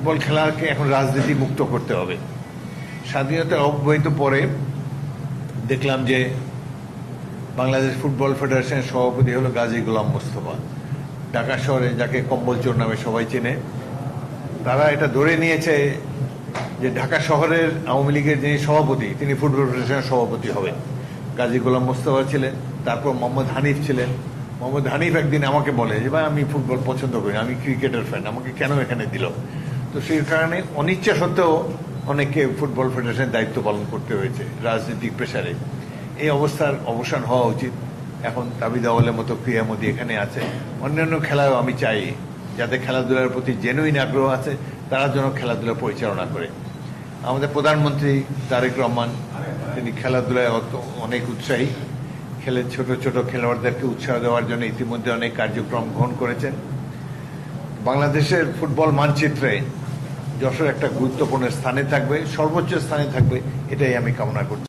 Football খেলাকে এখন রাজনীতি মুক্ত করতে হবে। স্বাধীনতার অব্যবহিত পরে দেখলাম যে বাংলাদেশ ফুটবল ফেডারেশনের সভাপতি হলো গাজী গোলাম মোস্তফা, ঢাকা শহরে যাকে কম্বল চোর নামে সবাই চেনে। তারা এটা ধরে নিয়েছে যে ঢাকা শহরের আওয়ামী লীগের যিনি সভাপতি তিনি ফুটবল ফেডারেশনের সভাপতি হবেন। গাজী গোলাম মোস্তফা ছিলেন, তারপর মোহাম্মদ হানিফ ছিলেন। মোহাম্মদ হানিফ একদিন আমাকে বলে যে ভাই আমি ফুটবল পছন্দ করি, আমি ক্রিকেটের ফ্যান, আমাকে কেন এখানে দিল? তো সেই কারণে অনিচ্ছা সত্ত্বেও অনেককে ফুটবল ফেডারেশনের দায়িত্ব পালন করতে হয়েছে রাজনৈতিক প্রেসারে। এই অবস্থার অবসান হওয়া উচিত। এখন তাবিদ আওয়ালের মতো ক্রিয়ামোদী এখানে আছে, অন্যান্য খেলায়ও আমি চাই যাতে খেলাধুলার প্রতি জেনুইন আগ্রহ আছে তারা যেন খেলাধুলা পরিচালনা করে। আমাদের প্রধানমন্ত্রী তারেক রহমান তিনি খেলাধুলায় অনেক উৎসাহী, ছোট ছোট খেলোয়াড়দেরকে উৎসাহ দেওয়ার জন্য ইতিমধ্যে অনেক কার্যক্রম গ্রহণ করেছেন। বাংলাদেশের ফুটবল মানচিত্রে যশোর একটা গুরুত্বপূর্ণ স্থানে থাকবে, সর্বোচ্চ স্থানে থাকবে, এটাই আমি কামনা করছি।